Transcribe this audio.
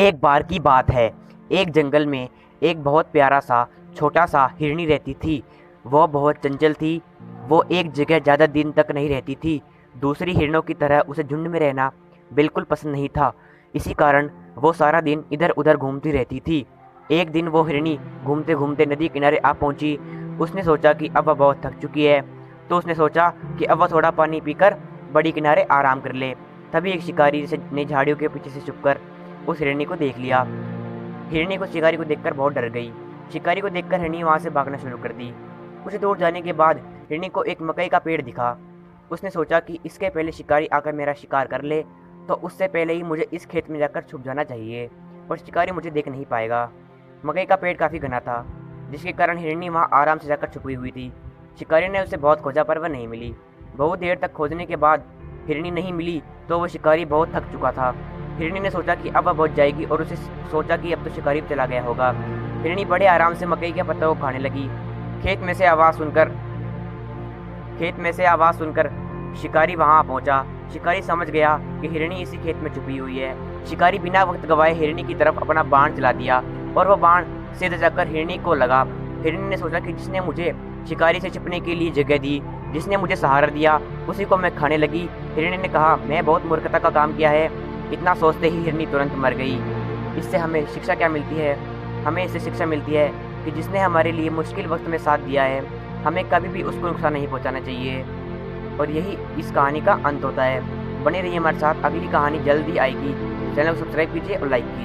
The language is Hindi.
एक बार की बात है, एक जंगल में एक बहुत प्यारा सा छोटा सा हिरनी रहती थी। वह बहुत चंचल थी। वो एक जगह ज़्यादा दिन तक नहीं रहती थी। दूसरी हिरणों की तरह उसे झुंड में रहना बिल्कुल पसंद नहीं था। इसी कारण वो सारा दिन इधर उधर घूमती रहती थी। एक दिन वो हिरनी घूमते घूमते नदी किनारे आ पहुंची। उसने सोचा कि अब वह बहुत थक चुकी है, तो उसने सोचा कि अब वह थोड़ा पानी पीकर बड़ी किनारे आराम कर ले। तभी एक शिकारी ने झाड़ियों के पीछे से छुपकर उस हिरनी को देख लिया। हिरनी को शिकारी को देखकर बहुत डर गई। शिकारी को देखकर हिरनी वहां से भागना शुरू कर दी। कुछ दूर जाने के बाद हिरनी को एक मकई का पेड़ दिखा। उसने सोचा कि इसके पहले शिकारी आकर मेरा शिकार कर ले, तो उससे पहले ही मुझे इस खेत में जाकर छुप जाना चाहिए और शिकारी मुझे देख नहीं पाएगा। मकई का पेड़ काफ़ी घना था, जिसके कारण हिरनी वहाँ आराम से जाकर छुपी हुई थी। शिकारी ने उसे बहुत खोजा पर वह नहीं मिली। बहुत देर तक खोजने के बाद हिरनी नहीं मिली तो वह शिकारी बहुत थक चुका था। हिरनी ने सोचा कि अब वह बच जाएगी और उसे सोचा कि अब तो शिकारी चला गया होगा। हिरनी बड़े आराम से मकई के पत्तों को खाने लगी। खेत में से आवाज़ सुनकर शिकारी वहां पहुंचा। शिकारी समझ गया कि हिरनी इसी खेत में छुपी हुई है। शिकारी बिना वक्त गवाए हिरनी की तरफ अपना बाण चला दिया और वह बाण सीधे जाकर हिरनी को लगा। हिरनी ने सोचा कि जिसने मुझे शिकारी से छिपने के लिए जगह दी, जिसने मुझे सहारा दिया, उसी को मैं खाने लगी। हिरनी ने कहा, मैं बहुत मूर्खता का काम किया है। इतना सोचते ही हिरनी तुरंत मर गई। इससे हमें शिक्षा क्या मिलती है? हमें इससे शिक्षा मिलती है कि जिसने हमारे लिए मुश्किल वक्त में साथ दिया है, हमें कभी भी उसको नुकसान नहीं पहुंचाना चाहिए। और यही इस कहानी का अंत होता है। बने रहिए हमारे साथ, अगली कहानी जल्दी आएगी। चैनल को सब्सक्राइब कीजिए और लाइक कीजिए।